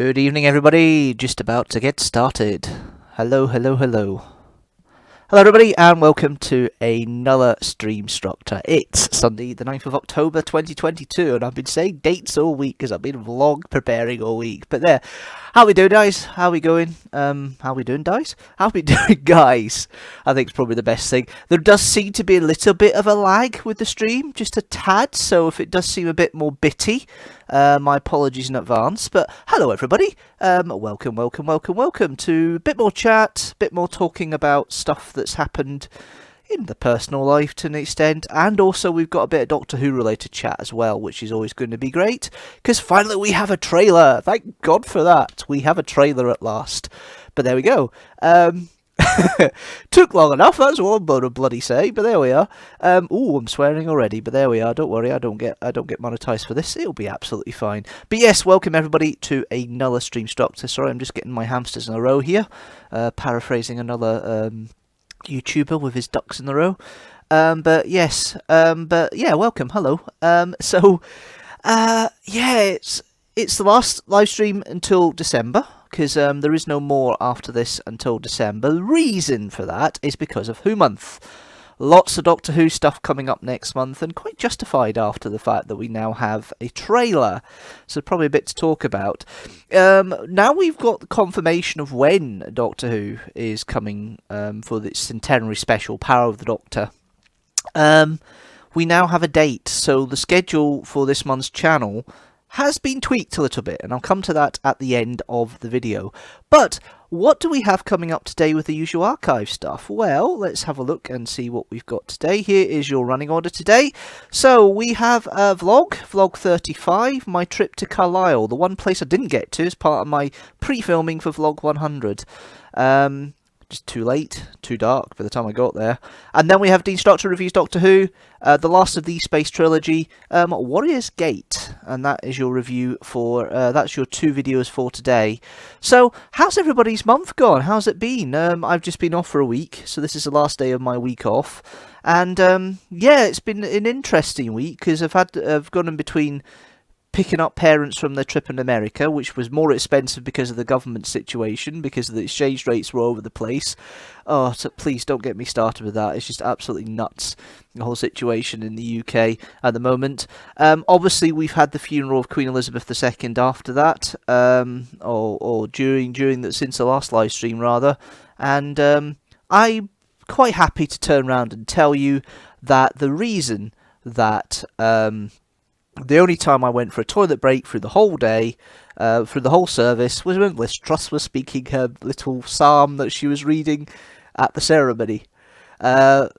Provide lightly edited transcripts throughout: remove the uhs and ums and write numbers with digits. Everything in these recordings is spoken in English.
Good evening, everybody. Just about to get started. Hello, hello, hello. Hello, everybody, and welcome to another Streamstructor. It's Sunday, the 9th of October, 2022, and I've been saying dates all week because I've been vlog preparing all week. But there, how we doing, guys? How we going? How we doing, guys? How we doing, guys? I think it's probably the best thing. There does seem to be a little bit of a lag with the stream, just a tad. So if it does seem a bit more bitty, my apologies in advance. But hello, everybody. Welcome, welcome, welcome, welcome to a bit more chat, a bit more talking about stuff that's happened in the personal life to an extent, and also we've got a bit of Doctor Who related chat as well, which is always going to be great because finally we have a trailer. Thank God for that. We have a trailer at last. But there we go. Took long enough, that's what I'm going to bloody say, but there we are. Ooh, I'm swearing already, but there we are. Don't worry, I don't get monetized for this. It'll be absolutely fine. But yes, welcome everybody to another Streamstructor. Sorry, I'm just getting my hamsters in a row here. Paraphrasing another YouTuber with his ducks in a row. But yes, but yeah, welcome, hello. Yeah, it's the last live stream until December, because there is no more after this until December. The reason for that is because of Who Month. Lots of Doctor Who stuff coming up next month, and quite justified after the fact that we now have a trailer. So probably a bit to talk about. Now we've got the confirmation of when Doctor Who is coming for the centenary special, Power of the Doctor. We now have a date, so the schedule for this month's channel has been tweaked a little bit, and I'll come to that at the end of the video. But what do we have coming up today with the usual archive stuff? Well, let's have a look and see what we've got today. Here is your running order today. So we have a vlog 35, my trip to Carlisle, the one place I didn't get to as part of my pre-filming for vlog 100. Just too late, too dark by the time I got there. And then we have Deanstructor reviews Doctor Who, the last of the Space Trilogy, Warrior's Gate, and that is your review for, that's your two videos for today. So, how's everybody's month gone? How's it been? I've just been off for a week, so this is the last day of my week off. And, yeah, it's been an interesting week, because I've gone in between picking up parents from their trip in America, which was more expensive because of the government situation, because the exchange rates were over the place. Oh, so please don't get me started with that. It's just absolutely nuts, the whole situation in the UK at the moment. Obviously, we've had the funeral of Queen Elizabeth II after that, or since the last live stream, rather. And I'm quite happy to turn around and tell you that the reason that the only time I went for a toilet break through the whole day, through the whole service, was when Liz Truss was speaking her little psalm that she was reading at the ceremony. I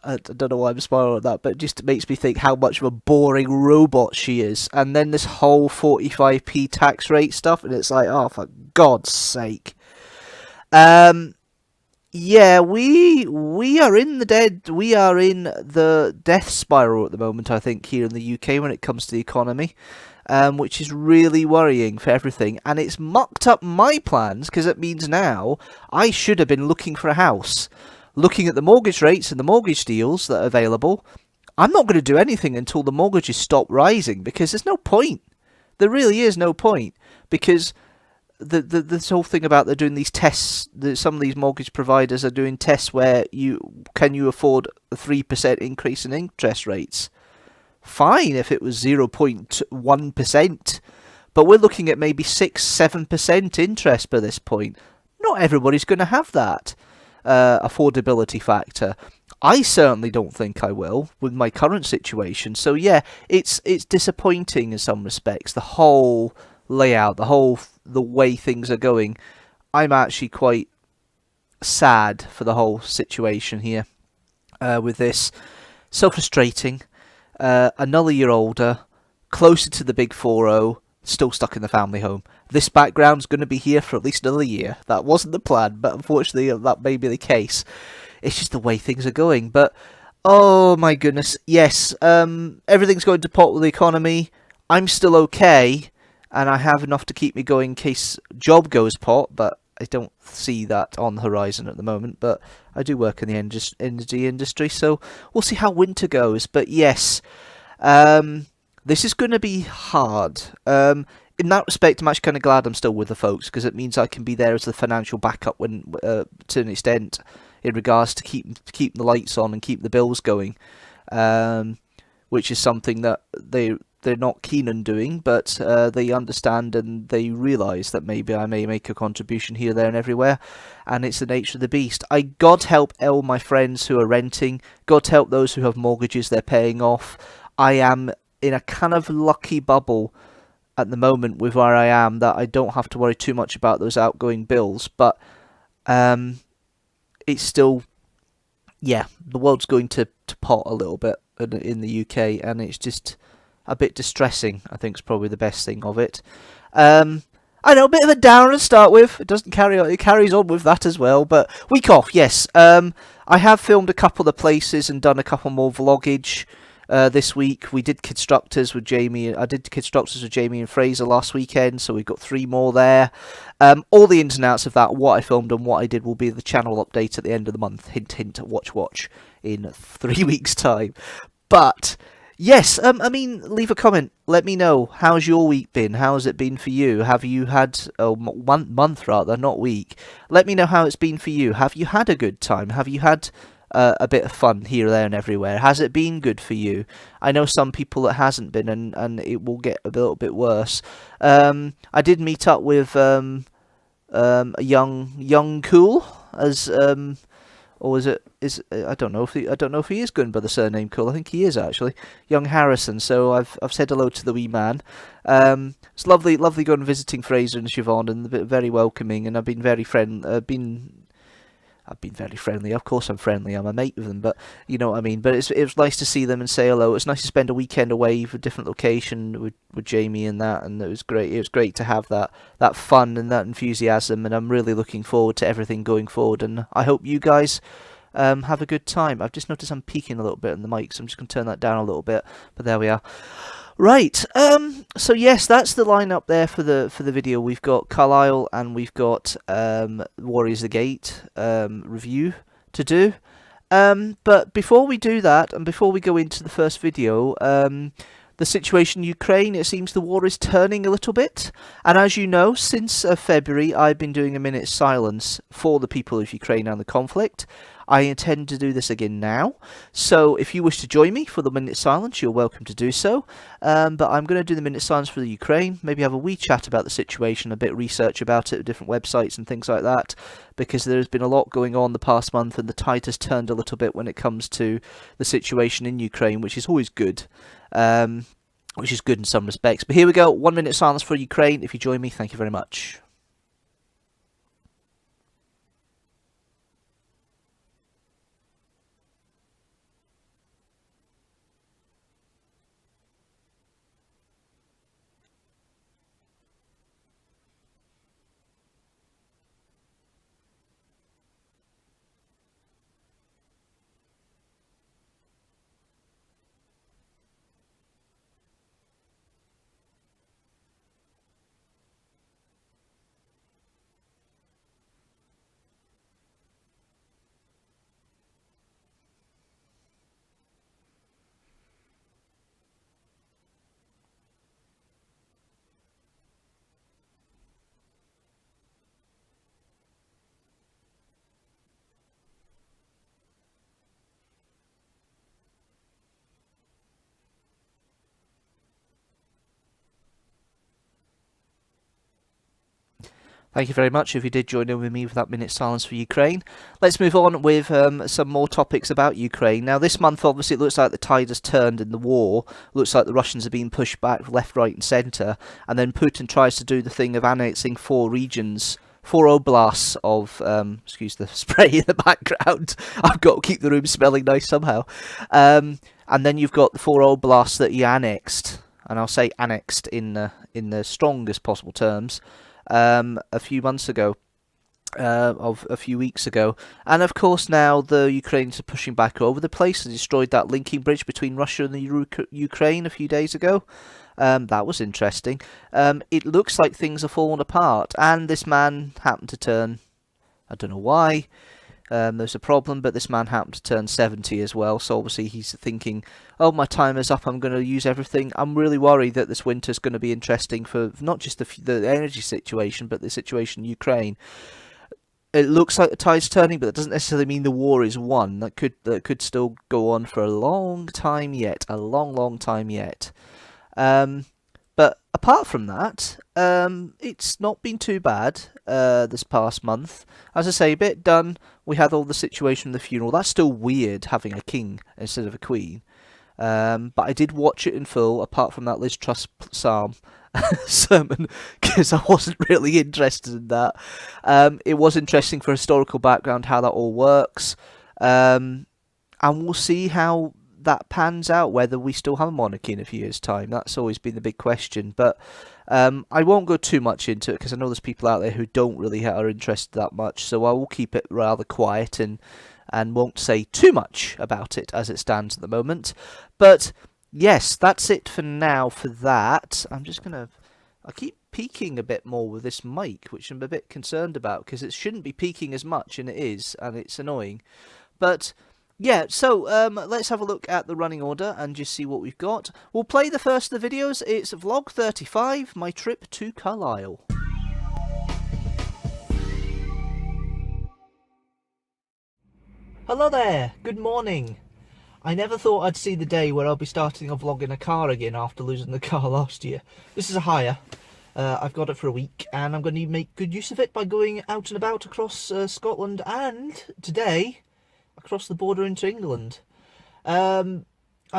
don't know why I'm smiling at that, but it just makes me think how much of a boring robot she is. And then this whole 45p tax rate stuff, and it's like, oh, for God's sake. Yeah, we are in the death spiral at the moment, I think, here in the UK when it comes to the economy, which is really worrying for everything. And it's mucked up my plans, because it means now I should have been looking for a house, looking at the mortgage rates and the mortgage deals that are available. I'm not going to do anything until the mortgages stop rising, because there's no point. There really is no point, because this whole thing about they're doing these tests, some of these mortgage providers are doing tests where can you afford a 3% increase in interest rates? Fine if it was 0.1%, but we're looking at maybe 6-7% interest by this point. Not everybody's going to have that affordability factor. I certainly don't think I will with my current situation. So yeah, it's disappointing in some respects, the whole layout, the way things are going. I'm actually quite sad for the whole situation here with this. So frustrating. Another year older, closer to the big 4-0, still stuck in the family home. This background's going to be here for at least another year. That wasn't the plan, but unfortunately that may be the case. It's just the way things are going. But oh my goodness, yes, everything's going to pot with the economy. I'm still okay, and I have enough to keep me going in case job goes pot, but I don't see that on the horizon at the moment. But I do work in the energy industry, so we'll see how winter goes. But yes, this is going to be hard. in that respect, I'm actually kind of glad I'm still with the folks, because it means I can be there as the financial backup when, to an extent, in regards to keep the lights on and keep the bills going, which is something that they're not keen on doing, but they understand and they realise that maybe I may make a contribution here, there and everywhere, and it's the nature of the beast. God help all my friends who are renting, God help those who have mortgages they're paying off. I am in a kind of lucky bubble at the moment with where I am, that I don't have to worry too much about those outgoing bills, but it's still, yeah, the world's going to pot a little bit in the UK, and it's just a bit distressing, I think is probably the best thing of it. I know, a bit of a downer to start with. It doesn't carry on, it carries on with that as well, but week off, yes. I have filmed a couple of places and done a couple more vloggage this week. We did Constructors with Jamie. I did Constructors with Jamie and Fraser last weekend, so we've got 3 more there. All the ins and outs of that, what I filmed and what I did, will be the channel update at the end of the month. Hint, hint, watch in 3 weeks' time. But yes, I mean, leave a comment. Let me know. How's your week been? How's it been for you? Have you had month rather, not week? Let me know how it's been for you. Have you had a good time? Have you had a bit of fun here, there, and everywhere? Has it been good for you? I know some people it hasn't been, and it will get a little bit worse. I did meet up with a young cool, as or I don't know if he is going by the surname Cool. I think he is actually, young Harrison. So I've said hello to the wee man. It's lovely going and visiting Fraser and Siobhan, and they're very welcoming, and I've been very very friendly. Of course I'm friendly, I'm a mate with them, but you know what I mean. But it was nice to see them and say hello. It's nice to spend a weekend away for a different location with Jamie and that, and it was great. It was great to have that fun and that enthusiasm, and I'm really looking forward to everything going forward, and I hope you guys have a good time. I've just noticed I'm peaking a little bit in the mic, so I'm just going to turn that down a little bit, but there we are. Right, so yes, that's the lineup there for the video. We've got Carlisle and we've got Warriors of the Gate review to do. But before we do that, and before we go into the first video, the situation in Ukraine, it seems the war is turning a little bit. And as you know, since February, I've been doing a minute's silence for the people of Ukraine and the conflict. I intend to do this again now, so if you wish to join me for the minute silence, you're welcome to do so. But I'm going to do the minute silence for the Ukraine, maybe have a wee chat about the situation, a bit of research about it, different websites and things like that, because there's been a lot going on the past month, and the tide has turned a little bit when it comes to the situation in Ukraine, which is always good. Which is good in some respects. But here we go, 1 minute silence for Ukraine. If you join me, thank you very much. Thank you very much if you did join in with me for that minute silence for Ukraine. Let's move on with some more topics about Ukraine. Now, this month, obviously, it looks like the tide has turned in the war. Looks like the Russians are being pushed back left, right and centre. And then Putin tries to do the thing of annexing 4 regions, 4 oblasts of, excuse the spray in the background. I've got to keep the room smelling nice somehow. And then you've got the 4 oblasts that he annexed. And I'll say annexed in the strongest possible terms. A few months ago, of a few weeks ago, and of course now the Ukrainians are pushing back over the place and destroyed that linking bridge between Russia and the Ukraine a few days ago. That was interesting. It looks like things are falling apart, and this man happened to turn, I don't know why, there's a problem, but this man happened to turn 70 as well, so obviously he's thinking, oh, my time is up, I'm going to use everything. I'm really worried that this winter's going to be interesting for not just the energy situation, but the situation in Ukraine. It looks like the tide's turning, but that doesn't necessarily mean the war is won. That could still go on for a long time yet, a long time yet. But apart from that, it's not been too bad this past month. As I say, a bit done. We had all the situation with the funeral. That's still weird, having a king instead of a queen. But I did watch it in full, apart from that Liz Truss sermon, because I wasn't really interested in that. It was interesting for historical background, how that all works. And we'll see how that pans out, whether we still have a monarchy in a few years' time. That's always been the big question. But I won't go too much into it, because I know there's people out there who don't really are interested that much. So I will keep it rather quiet and won't say too much about it as it stands at the moment. But yes, that's it for now for that. I keep peaking a bit more with this mic, which I'm a bit concerned about, because it shouldn't be peaking as much, and it is, and it's annoying. But yeah, so let's have a look at the running order and just see what we've got. We'll play the first of the videos. It's vlog 35, my trip to Carlisle. Hello there, good morning. I never thought I'd see the day where I'll be starting a vlog in a car again after losing the car last year. This is a hire. I've got it for a week, and I'm going to make good use of it by going out and about across Scotland, and today across the border into England. I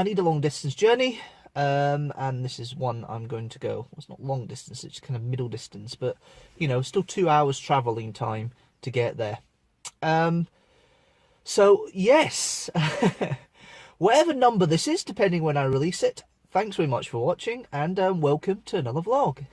need a long distance journey, and this is one I'm going to go. Well, it's not long distance, it's kind of middle distance, but you know, still 2 hours travelling time to get there. So yes, whatever number this is, depending when I release it, thanks very much for watching, and welcome to another vlog.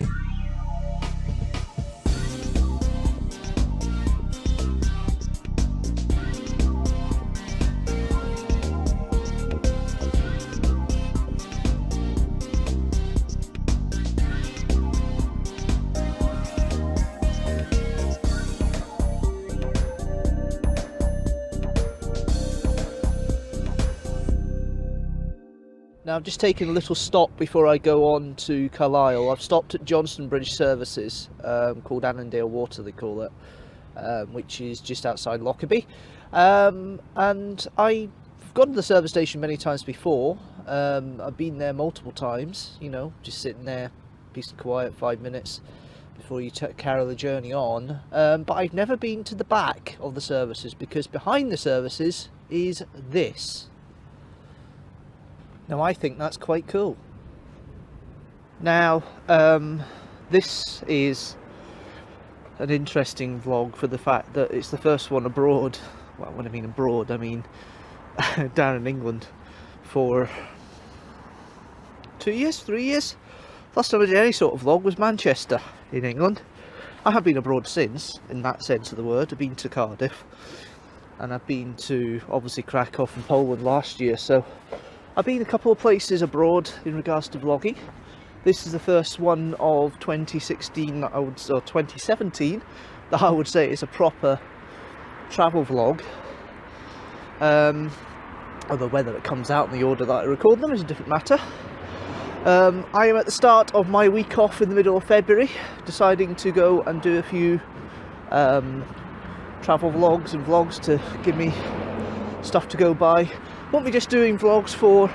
Now I've just taken a little stop before I go on to Carlisle. I've stopped at Johnston Bridge Services, called Annandale Water they call it, which is just outside Lockerbie. And I've gone to the service station many times before. I've been there multiple times, you know, just sitting there, peace and quiet, 5 minutes before you carry the journey on. But I've never been to the back of the services, because behind the services is this. Now I think that's quite cool. Now this is an interesting vlog for the fact that it's the first one abroad. Well, when I mean abroad, I mean down in England for 2 years, 3 years. Last time I did any sort of vlog was Manchester in England. I have been abroad since, in that sense of the word. I've been to Cardiff, and I've been to obviously Krakow and Poland last year, so I've been a couple of places abroad in regards to vlogging. This is the first one of 2016, or 2017, that I would say is a proper travel vlog. Although whether it comes out in the order that I record them is a different matter. I am at the start of my week off in the middle of February, deciding to go and do a few travel vlogs and vlogs to give me stuff to go by. Won't be just doing vlogs for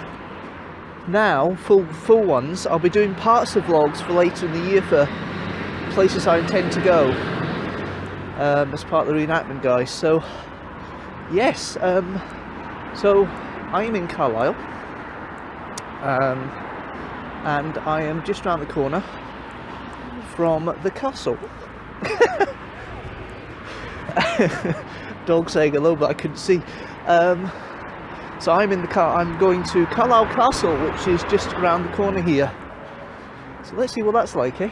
now, full ones. I'll be doing parts of vlogs for later in the year for places I intend to go as part of the reenactment, guys. So yes, so I'm in Carlisle, and I am just around the corner from the castle. Dog saying hello, but I couldn't see. So I'm in the car. I'm going to Carlisle Castle, which is just around the corner here. So let's see what that's like, eh?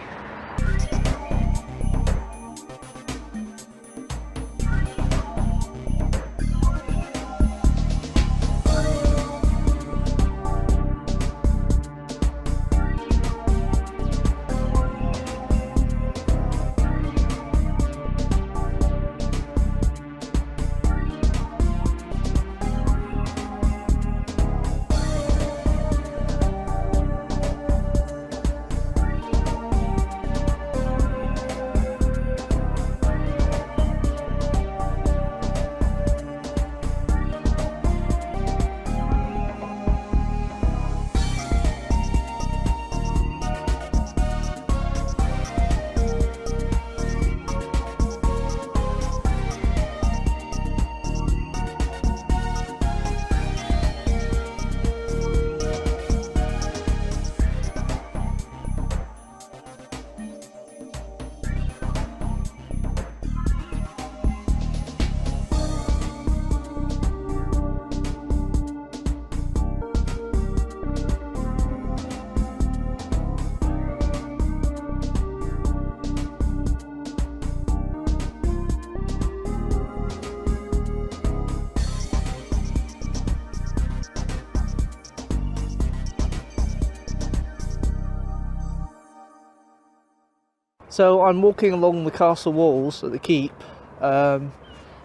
So I'm walking along the castle walls at the keep, and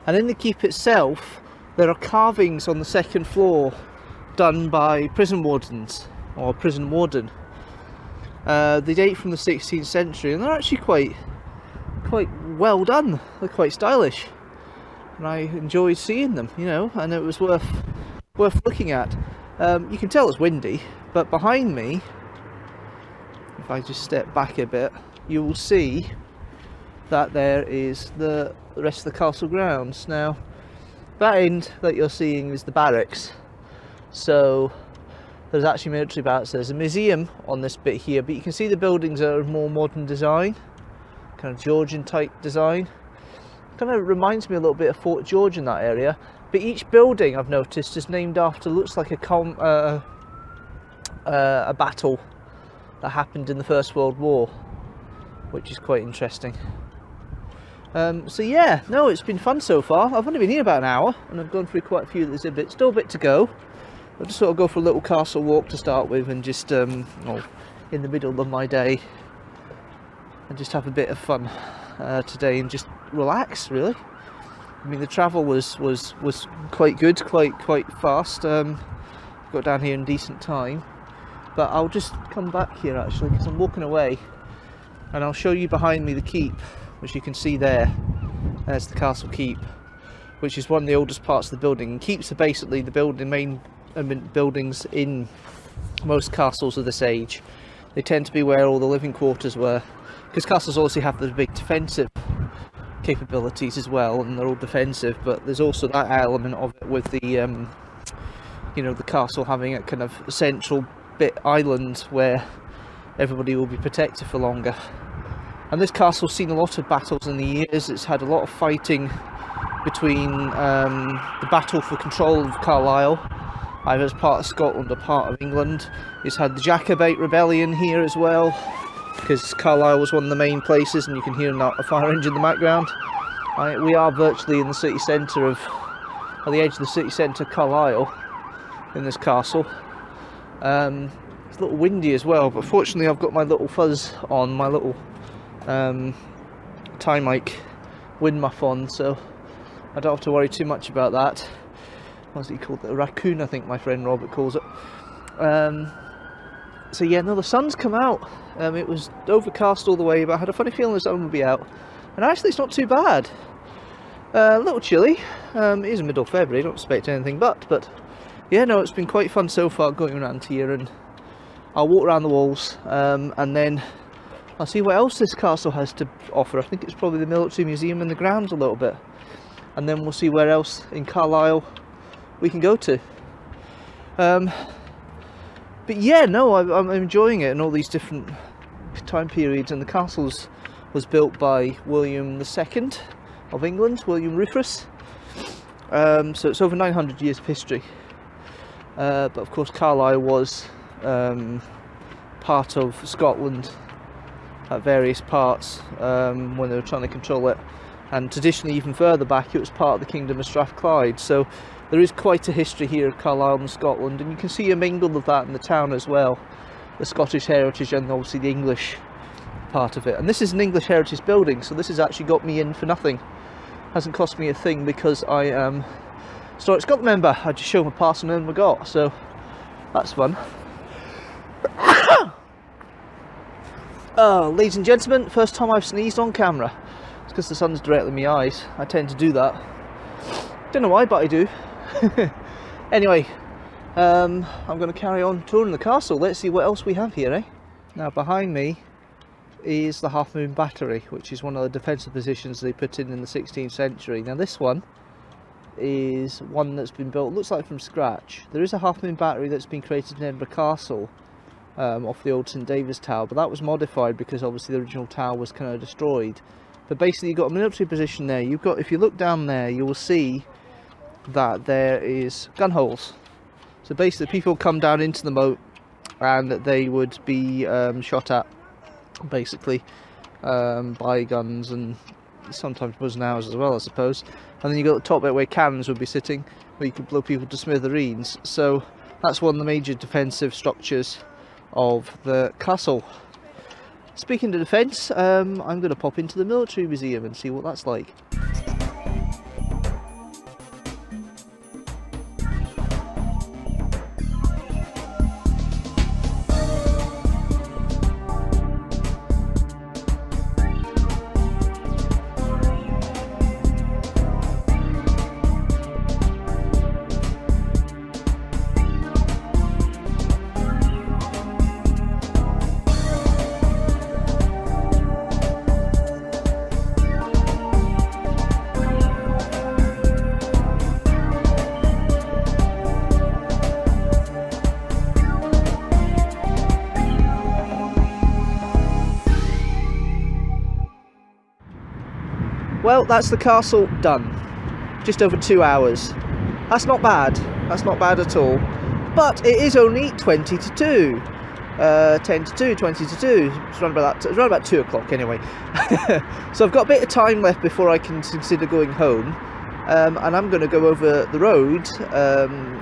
in the keep itself there are carvings on the second floor done by prison wardens, or prison warden. They date from the 16th century, and they're actually quite well done. They're quite stylish, and I enjoyed seeing them, you know, and it was worth looking at. You can tell it's windy, but behind me, if I just step back a bit, you will see that there is the rest of the castle grounds. Now, that end that you're seeing is the barracks. So there's actually military barracks. There's a museum on this bit here, but you can see the buildings are more modern design, kind of Georgian type design. Kind of reminds me a little bit of Fort George in that area. But each building, I've noticed, is named after, looks like a battle that happened in the First World War, which is quite interesting. So yeah, no, it's been fun so far. I've only been here about an hour, and I've gone through quite a few of the exhibits. Still a bit to go. I'll just sort of go for a little castle walk to start with, and just in the middle of my day, and just have a bit of fun today, and just relax, really. I mean, the travel was quite good, quite fast. Got down here in decent time, but I'll just come back here actually, because I'm walking away, and I'll show you behind me the keep, which you can see there. There's the castle keep, which is one of the oldest parts of the building. And keeps are basically the main buildings in most castles of this age. They tend to be where all the living quarters were, because castles also have the big defensive capabilities as well, and they're all defensive, but there's also that element of it with the you know, the castle having a kind of central bit island where everybody will be protected for longer. And this castle's seen a lot of battles in the years. It's had a lot of fighting between the battle for control of Carlisle, either as part of Scotland or part of England. It's had the Jacobite rebellion here as well, because Carlisle was one of the main places, and you can hear a fire engine in the background. We are virtually in the city centre at the edge of the city centre, Carlisle, in this castle. It's a little windy as well, but fortunately I've got my little fuzz on, my little tie mic wind muff on, so I don't have to worry too much about that. What's he called? A raccoon, I think my friend Robert calls it. So yeah, no, the sun's come out. It was overcast all the way, but I had a funny feeling the sun would be out, and actually it's not too bad. A little chilly. It is middle of February, don't expect anything but yeah, no, it's been quite fun so far going around here, and I'll walk around the walls, and then I'll see what else this castle has to offer. I think it's probably the military museum in the grounds a little bit, and then we'll see where else in Carlisle we can go to. But yeah, no, I'm enjoying it in all these different time periods, and the castle was built by William II of England, William Rufus. So it's over 900 years of history. But of course Carlisle was part of Scotland at various parts when they were trying to control it, and traditionally even further back it was part of the Kingdom of Strathclyde. So there is quite a history here of Carlisle and Scotland, and you can see a mingle of that in the town as well, the Scottish heritage and obviously the English part of it. And this is an English heritage building, so this has actually got me in for nothing. Hasn't cost me a thing, because I am Historic Scotland member. I just show my pass and then we got, so that's fun. Ladies and gentlemen, first time I've sneezed on camera. It's because the sun's directly in my eyes. I tend to do that. Don't know why, but I do. Anyway, I'm going to carry on touring the castle. Let's see what else we have here, eh? Now behind me is the Half Moon Battery, which is one of the defensive positions they put in the 16th century. Now this one is one that's been built, looks like from scratch. There is a Half Moon Battery that's been created in Edinburgh Castle, off the old St David's Tower, but that was modified because obviously the original tower was kind of destroyed. But basically you've got a military position there. You've got, if you look down there, you will see that there is gun holes. So basically people come down into the moat and they would be shot at, basically, by guns and sometimes Buznowers as well, I suppose. And then you got the top bit where cannons would be sitting, where you could blow people to smithereens. So that's one of the major defensive structures of the castle. speaking of defence, I'm going to pop into the military museum and see what that's like. Well, that's the castle done. Just over 2 hours. That's not bad. That's not bad at all. But it is only 20 to 2. 10 to 2, 20 to 2. It's around about 2 o'clock anyway. So I've got a bit of time left before I can consider going home. And I'm going to go over the road,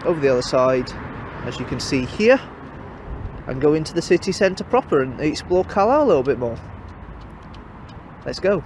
over the other side, as you can see here, and go into the city centre proper and explore Carlisle a little bit more. Let's go.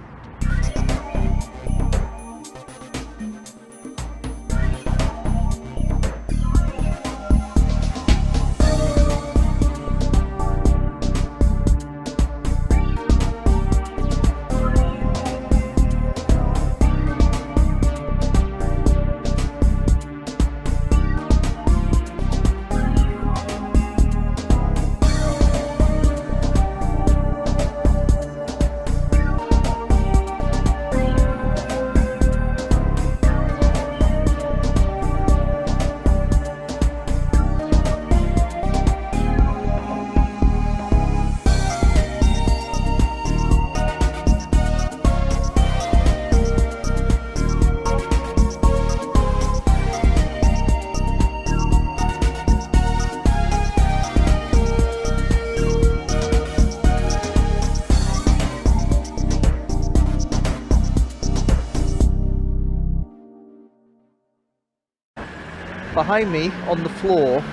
Behind me, on the floor,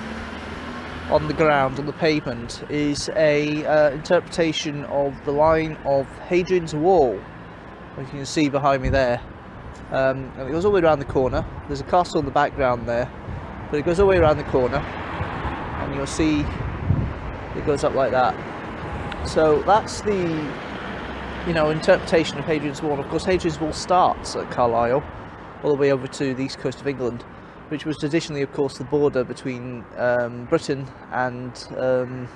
on the ground, on the pavement, is a interpretation of the line of Hadrian's Wall, which you can see behind me there. And it goes all the way around the corner. There's a castle in the background there, but it goes all the way around the corner, and you'll see it goes up like that. So that's the, you know, interpretation of Hadrian's Wall. And of course, Hadrian's Wall starts at Carlisle, all the way over to the east coast of England, which was traditionally, of course, the border between Britain and the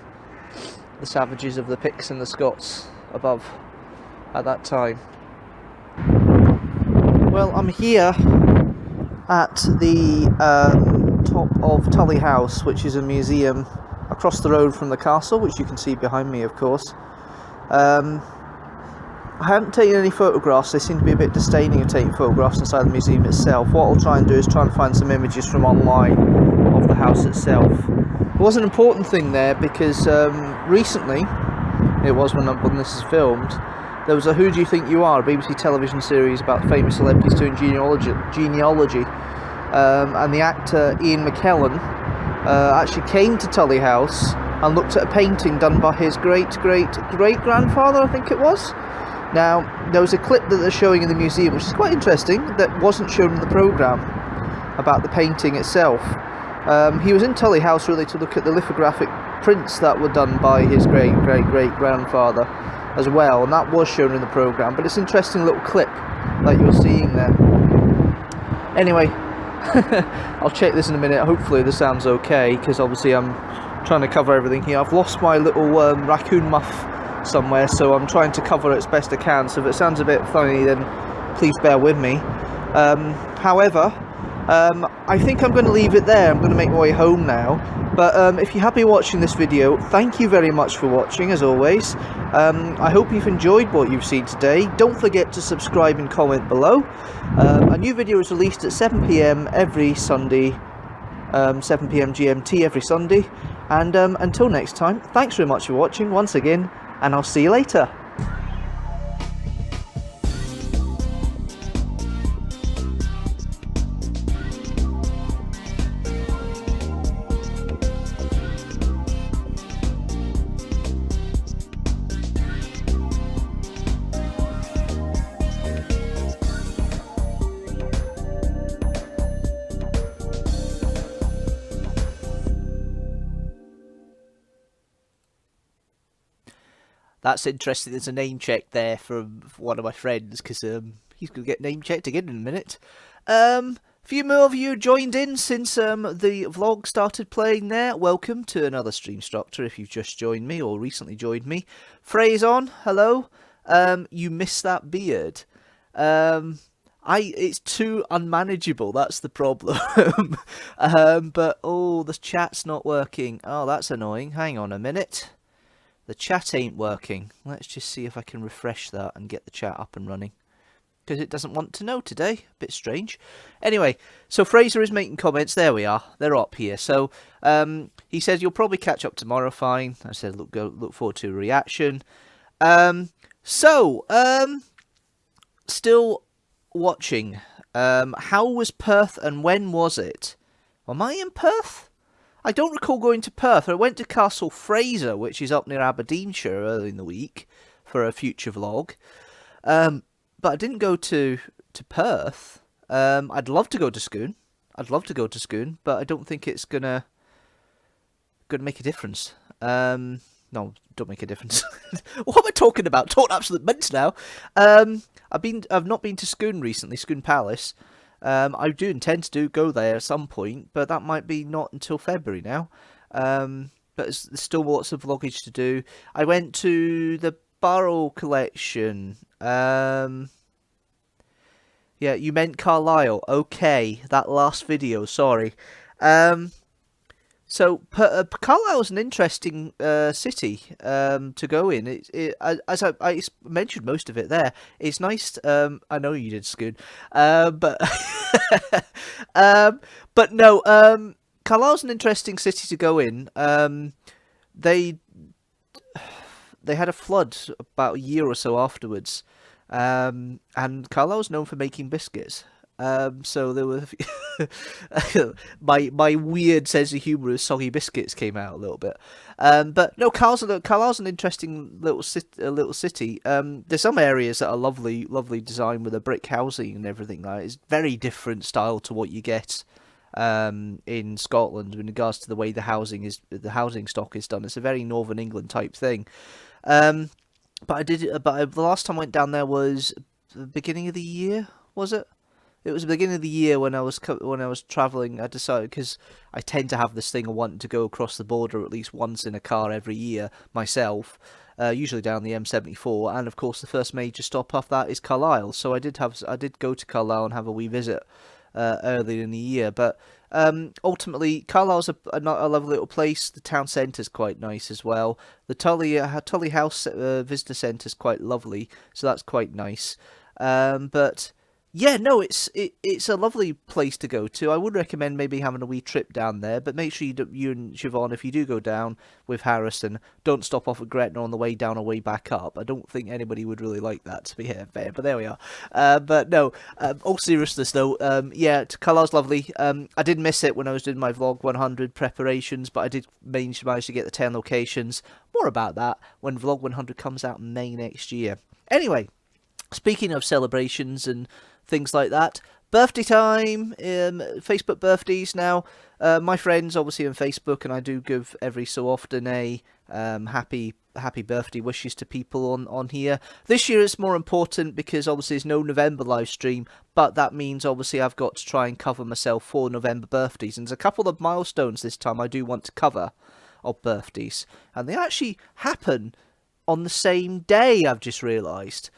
savages of the Picts and the Scots above at that time. Well, I'm here at the top of Tully House, which is a museum across the road from the castle, which you can see behind me, of course. I haven't taken any photographs. They seem to be a bit disdaining of taking photographs inside the museum itself. What I'll try and do is try and find some images from online of the house itself. It was an important thing there because recently, it was when this is filmed, there was a Who Do You Think You Are, a BBC television series about famous celebrities doing genealogy. And the actor Ian McKellen actually came to Tully House and looked at a painting done by his great-great-great-grandfather, I think it was. Now, there was a clip that they're showing in the museum, which is quite interesting, that wasn't shown in the programme, about the painting itself. He was in Tully House really to look at the lithographic prints that were done by his great-great-great-grandfather as well, and that was shown in the programme, but it's an interesting little clip that you're seeing there. Anyway, I'll check this in a minute. Hopefully the sound's okay, because obviously I'm trying to cover everything here. I've lost my little raccoon muff somewhere, so I'm trying to cover it as best I can, so if it sounds a bit funny then please bear with me. However, I think I'm going to leave it there. I'm going to make my way home now, but if you have been watching this video, thank you very much for watching as always. I hope you've enjoyed what you've seen today. Don't forget to subscribe and comment below. A new video is released at 7 PM every Sunday, 7 PM GMT every Sunday, and until next time, thanks very much for watching once again, and I'll see you later. That's interesting. There's a name check there from one of my friends, because he's going to get name checked again in a minute. A few more of you joined in since the vlog started playing there. Welcome to another Streamstructor if you've just joined me or recently joined me. Frey's on, hello. You missed that beard. It's too unmanageable, that's the problem. But, oh, the chat's not working. Oh, that's annoying. Hang on a minute. The chat ain't working. Let's just see if I can refresh that and get the chat up and running. Because it doesn't want to know today. A bit strange. Anyway, so Fraser is making comments. There we are. They're up here. So he says you'll probably catch up tomorrow. Fine. I said look forward to a reaction. Still watching. How was Perth and when was it? Am I in Perth? I don't recall going to Perth. I went to Castle Fraser, which is up near Aberdeenshire, early in the week for a future vlog. But I didn't go to Perth. I'd love to go to Scone. But I don't think it's gonna make a difference. No, don't make a difference. What am I talking about? Talking absolute mince now. I've not been to Scone recently, Scone Palace. I do intend to go there at some point, but that might be not until February now. But there's still lots of vloggage to do. I went to the Barrow collection. Yeah, you meant Carlisle. Okay, that last video, sorry. So Carlisle is an interesting city to go in. As I mentioned most of it there. It's nice. I know you did, Scoon, but but no. Carlisle's an interesting city to go in. They had a flood about a year or so afterwards, and Carlisle's known for making biscuits. So there were my weird sense of humour of soggy biscuits came out a little bit. But no, Carlisle's an interesting little city. There's some areas that are lovely design with a brick housing and everything like that. It's very different style to what you get in Scotland in regards to the way the housing stock is done. It's a very Northern England type thing. But the last time I went down there was the beginning of the year, was it? It was the beginning of the year when I was travelling. I decided, because I tend to have this thing of wanting to go across the border at least once in a car every year myself, usually down the M74, and of course the first major stop off that is Carlisle. So I did go to Carlisle and have a wee visit earlier in the year. But ultimately, Carlisle's a lovely little place. The town centre's quite nice as well. The Tully House visitor centre's quite lovely, so that's quite nice. But yeah, no, it's a lovely place to go to. I would recommend maybe having a wee trip down there, but make sure you and Siobhan, if you do go down with Harrison, don't stop off at Gretna on the way down or way back up. I don't think anybody would really like that, to be fair, but there we are. But no, all seriousness though, yeah, Carlisle's lovely. I did miss it when I was doing my Vlog 100 preparations, but I did manage to get the 10 locations. More about that when Vlog 100 comes out in May next year. Anyway, speaking of celebrations and things like that, birthday time, Facebook birthdays now. My friends obviously on Facebook, and I do give every so often a happy birthday wishes to people on here. This year it's more important because obviously there's no November live stream, but that means obviously I've got to try and cover myself for November birthdays, and there's a couple of milestones this time I do want to cover of birthdays, and they actually happen on the same day, I've just realised.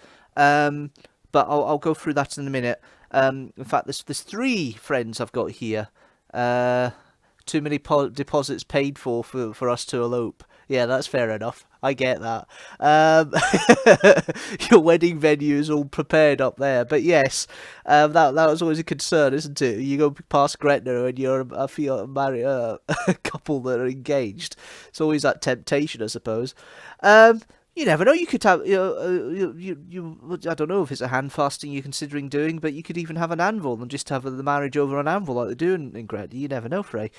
But I'll go through that in a minute. In fact, there's 3 friends I've got here. Too many deposits paid for us to elope. Yeah, that's fair enough. I get that. Your wedding venue is all prepared up there. But yes, that was always a concern, isn't it? You go past Gretna and you're a married couple that are engaged. It's always that temptation, I suppose. You never know. You could have, I don't know if it's a hand fasting you're considering doing, but you could even have an anvil and just have the marriage over an anvil like they do in Gretna. You never know, Frey.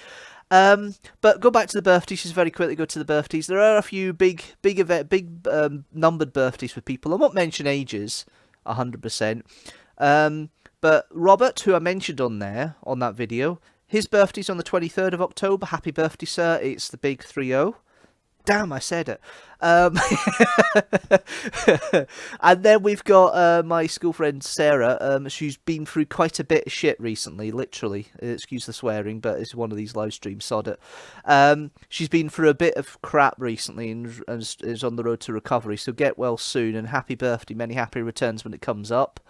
But go back to the birthdays. Just very quickly go to the birthdays. There are a few big numbered birthdays for people. I won't mention ages, 100%. But Robert, who I mentioned on that video, his birthday's on the 23rd of October. Happy birthday, sir. It's the big 30. Damn, I said it. And then we've got my school friend Sarah. She's been through quite a bit of shit recently, literally. Excuse the swearing, but it's one of these live streams, sod it. She's been through a bit of crap recently and is on the road to recovery, so get well soon and happy birthday, many happy returns when it comes up.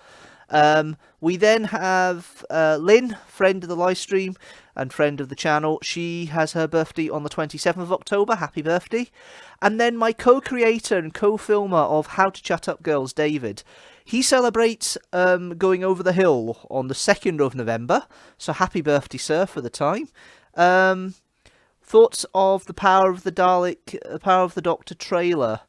We then have Lynn, friend of the live stream and friend of the channel. She has her birthday on the 27th of October. Happy birthday. And then my co-creator and co-filmer of How to Chat Up Girls, David. He celebrates going over the hill on the 2nd of November. So happy birthday, sir, for the time. Thoughts of the Power of the Dalek, Power of the Doctor trailer.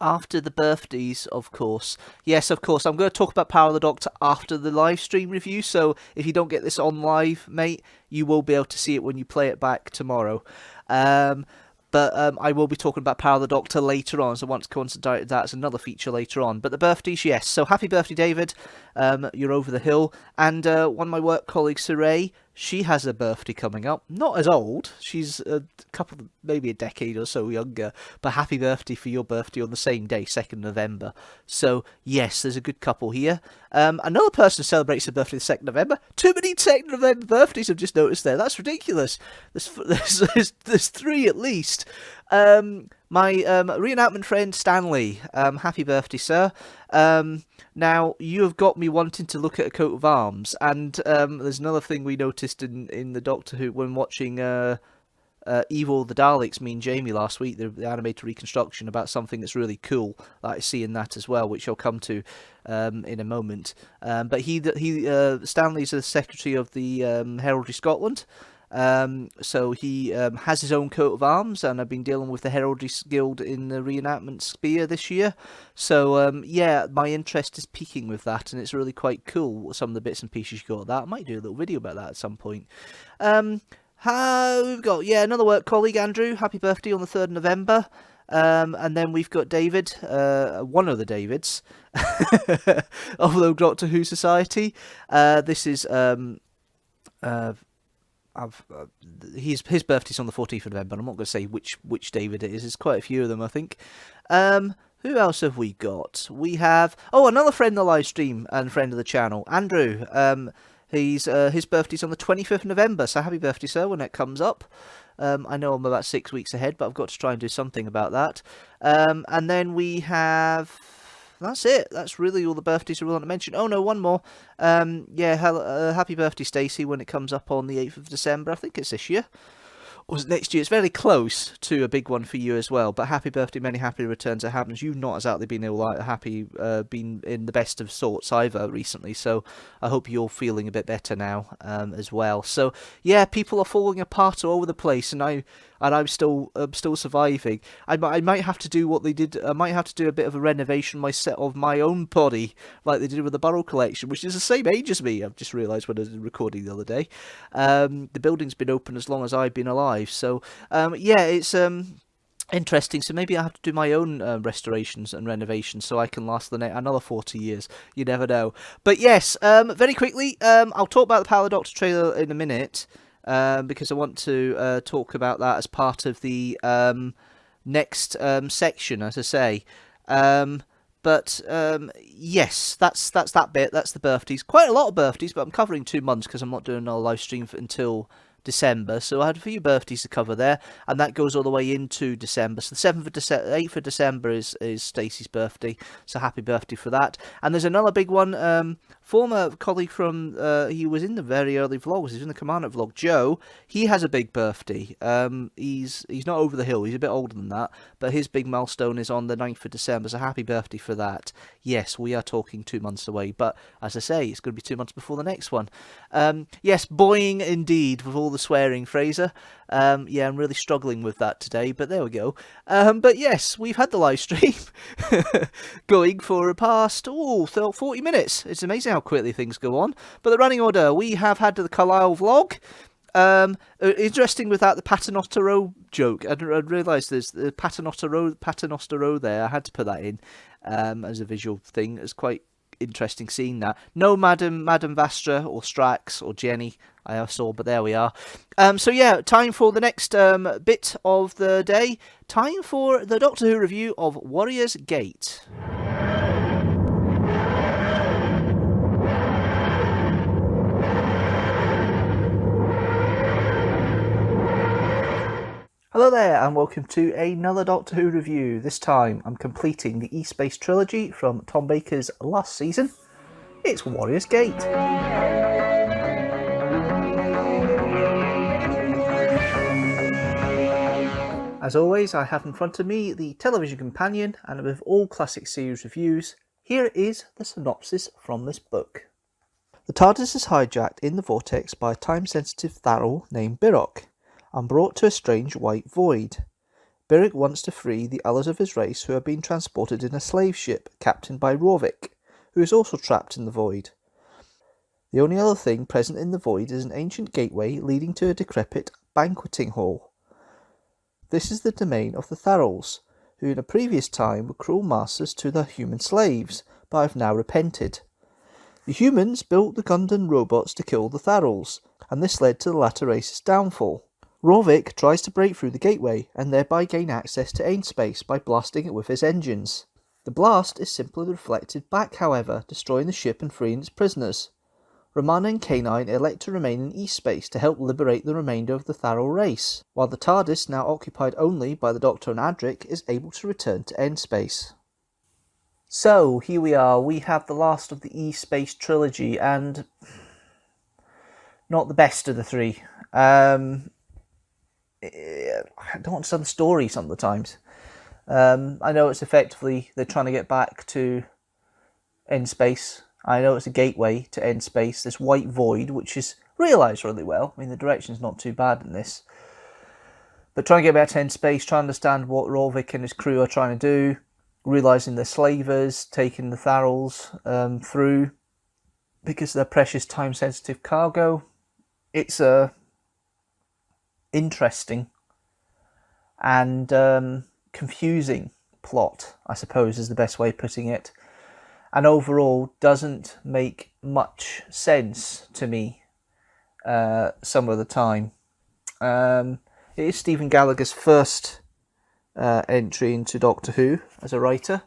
After the birthdays, of course. Yes, of course. I'm going to talk about Power of the Doctor after the live stream review. So if you don't get this on live, mate, you will be able to see it when you play it back tomorrow. But I will be talking about Power of the Doctor later on, so I want to concentrate that as another feature later on. But the birthdays, yes. So happy birthday, David. You're over the hill. And one of my work colleagues, Saray, she has a birthday coming up. Not as old. She's a couple, maybe a decade or so younger. But happy birthday for your birthday on the same day, 2nd November. So, yes, there's a good couple here. Another person celebrates their birthday the 2nd November. Too many 2nd November birthdays I've just noticed there. That's ridiculous. There's 3 at least. My reenactment friend Stanley, happy birthday, sir. Now, you have got me wanting to look at a coat of arms, and there's another thing we noticed in the Doctor Who when watching Evil the Daleks, me and Jamie last week, the animated reconstruction about something that's really cool. I see in that as well, which I'll come to in a moment. But Stanley's the secretary of the Heraldry Scotland. So he has his own coat of arms, and I've been dealing with the Heraldry Guild in the reenactment sphere this year. So yeah, my interest is peaking with that, and it's really quite cool, some of the bits and pieces you got that. I might do a little video about that at some point. We've got, another work colleague, Andrew, happy birthday on the 3rd of November. And then we've got David, one of the Davids of the Doctor Who Society. This is his birthday's on the 14th of November. I'm not going to say which David it is. There's quite a few of them, I think. Who else have we got? We have another friend of the live stream and friend of the channel, Andrew. His birthday's on the 25th of November. So happy birthday, sir, when it comes up. I know I'm about 6 weeks ahead, but I've got to try and do something about that. And then we have. That's it. That's really all the birthdays I want to mention. Oh no, one more. Happy birthday, Stacey, when it comes up on the 8th of December. I think it's this year. Or is it next year? It's very close to a big one for you as well. But happy birthday, many happy returns. It happens. You've not exactly been been in the best of sorts either recently. So I hope you're feeling a bit better now as well. So yeah, people are falling apart all over the place, and I'm still surviving. I might have to do what they did. I might have to do a bit of a renovation of my own body, like they did with the Burrow collection, which is the same age as me. I've just realised when I was recording the other day. The building's been open as long as I've been alive. So it's interesting. So maybe I have to do my own restorations and renovations so I can last another 40 years. You never know. But yes, very quickly, I'll talk about the Power of the Doctor trailer in a minute. Because I want to talk about that as part of the next section, as I say. Yes, that's that bit. That's the birthdays. Quite a lot of birthdays, but I'm covering 2 months because I'm not doing another live stream until December. So I had a few birthdays to cover there, and that goes all the way into December. So the 8th of December is Stacey's birthday. So happy birthday for that. And there's another big one. Former colleague from he was in the very early vlogs. He was in the Commander vlog. Joe, he has a big birthday. He's not over the hill. He's a bit older than that, but his big milestone is on the 9th of December. So happy birthday for that. Yes, we are talking 2 months away, but as I say, it's going to be 2 months before the next one. Yes, boing indeed with all the swearing, Fraser. I'm really struggling with that today, but there we go. But yes, we've had the live stream going for a past 40 minutes. It's amazing how quickly things go on. But the running order, we have had the Carlisle vlog. Interesting with that, the Paternoster Row joke. I realised there's the Paternoster Row there. I had to put that in as a visual thing. It's quite interesting seeing that. No Madam Vastra or Strax or Jenny I saw, but there we are. So yeah, time for the next bit of the day. Time for the Doctor Who review of Warrior's Gate. Hello there, and welcome to another Doctor Who review. This time I'm completing the E-Space trilogy from Tom Baker's last season. It's Warrior's Gate. As always, I have in front of me the television companion, and with all classic series reviews, here is the synopsis from this book. The TARDIS is hijacked in the vortex by a time-sensitive Tharrell named Birok, and brought to a strange white void. Birok wants to free the others of his race who are being transported in a slave ship captained by Rorvik, who is also trapped in the void. The only other thing present in the void is an ancient gateway leading to a decrepit banqueting hall. This is the domain of the Tharrells, who in a previous time were cruel masters to the human slaves, but have now repented. The humans built the Gundan robots to kill the Tharrells, and this led to the latter race's downfall. Rorvik tries to break through the gateway and thereby gain access to Ainspace by blasting it with his engines. The blast is simply reflected back, however, destroying the ship and freeing its prisoners. Romana and K9 elect to remain in E-Space to help liberate the remainder of the Tharrell race, while the TARDIS, now occupied only by the Doctor and Adric, is able to return to Ainspace. So, here we are, we have the last of the E-Space trilogy, and not the best of the three. I don't understand the story some of the times. I know it's effectively they're trying to get back to Ainspace. I know it's a gateway to Ainspace, this white void, which is realised really well. I mean, the direction's not too bad in this. But trying to get back to Ainspace, trying to understand what Rorvik and his crew are trying to do, realising they're slavers, taking the Tharrells through because of their precious time-sensitive cargo. It's a interesting and confusing plot, I suppose is the best way of putting it, and overall doesn't make much sense to me some of the time. It is Stephen Gallagher's first entry into Doctor Who as a writer.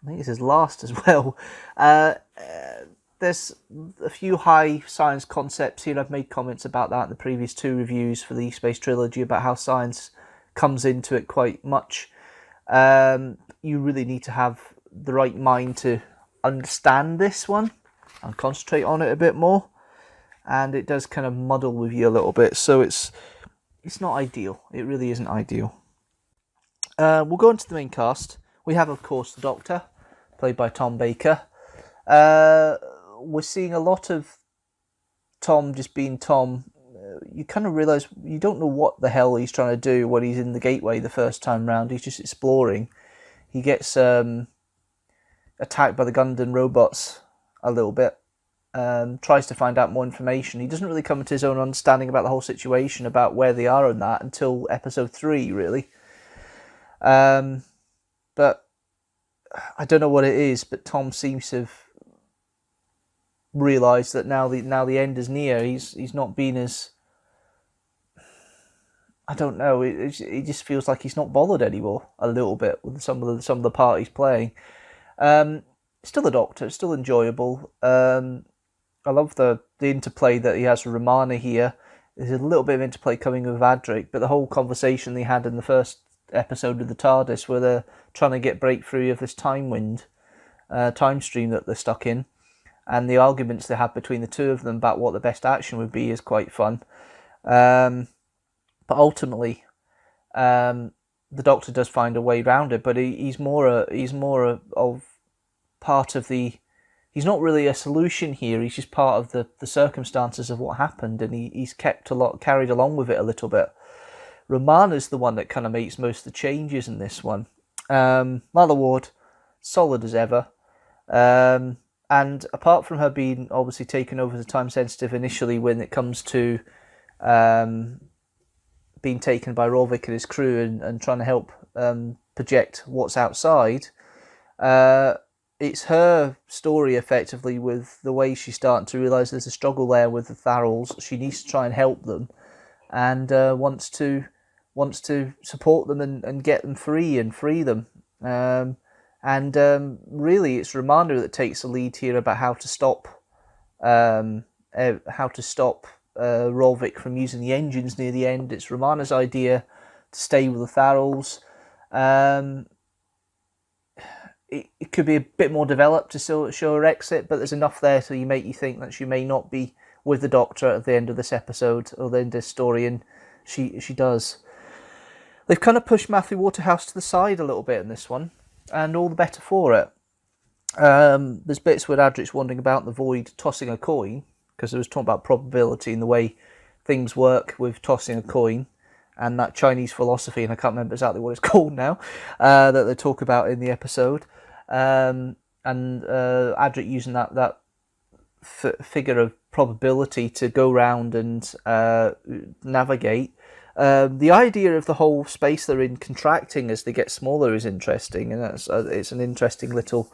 I think it's his last as well. There's a few high science concepts here. I've made comments about that in the previous two reviews for the Space Trilogy about how science comes into it quite much. You really need to have the right mind to understand this one and concentrate on it a bit more. And it does kind of muddle with you a little bit. So it's not ideal. It really isn't ideal. We'll go into the main cast. We have, of course, the Doctor, played by Tom Baker. We're seeing a lot of Tom just being Tom. You kind of realise you don't know what the hell he's trying to do when he's in the gateway the first time round. He's just exploring. He gets attacked by the Gundan robots a little bit. Tries to find out more information. He doesn't really come to his own understanding about the whole situation, about where they are and that, until episode 3, really. But I don't know what it is, but Tom seems to have realised that now the end is near. He's not been as, I don't know. It just feels like he's not bothered anymore. A little bit with some of the part he's playing. Still the Doctor, still enjoyable. I love the interplay that he has with Romana here. There's a little bit of interplay coming with Adric, but the whole conversation they had in the first episode of the TARDIS, where they're trying to get breakthrough of this time stream that they're stuck in, and the arguments they have between the two of them about what the best action would be is quite fun. But ultimately, the Doctor does find a way around it, but he's more of part of the. He's not really a solution here. He's just part of the circumstances of what happened, and he's carried along with it a little bit. Romana's the one that kind of makes most of the changes in this one. Lalla Ward, solid as ever. And apart from her being obviously taken over as time sensitive initially when it comes to being taken by Rorvik and his crew and trying to help project what's outside, it's her story effectively, with the way she's starting to realise there's a struggle there with the Tharals. She needs to try and help them, and wants to support them and get them free and free them. Really, it's Romana that takes the lead here about how to stop Rolvik from using the engines near the end. It's Romana's idea to stay with the Tharals. It could be a bit more developed to show her exit, but there's enough there to make you think that she may not be with the Doctor at the end of this episode or the end of this story, and she does. They've kind of pushed Matthew Waterhouse to the side a little bit in this one, and all the better for it. There's bits where Adric's wandering about in the void tossing a coin, because there was talking about probability and the way things work with tossing a coin, and that Chinese philosophy, and I can't remember exactly what it's called now, that they talk about in the episode. Adric using that figure of probability to go round and navigate. The idea of the whole space they're in contracting as they get smaller is interesting, and it's an interesting little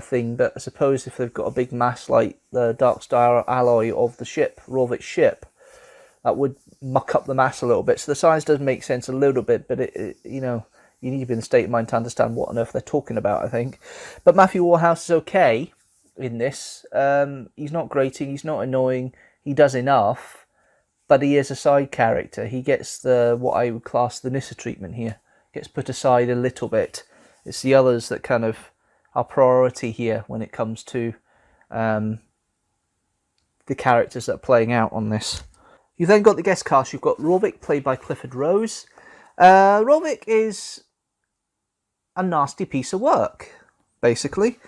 thing. But I suppose if they've got a big mass like the Dark Star alloy of the ship, Rolvik's ship, that would muck up the mass a little bit. So the size does make sense a little bit, but you need to be in the state of mind to understand what on earth they're talking about, I think. But Matthew Waterhouse is okay in this. He's not grating, he's not annoying, he does enough, but he is a side character. He gets what I would class the Nissa treatment here. Gets put aside a little bit. It's the others that kind of are priority here when it comes to the characters that are playing out on this. You've then got the guest cast. You've got Rolvik, played by Clifford Rose. Rolvik is a nasty piece of work, basically.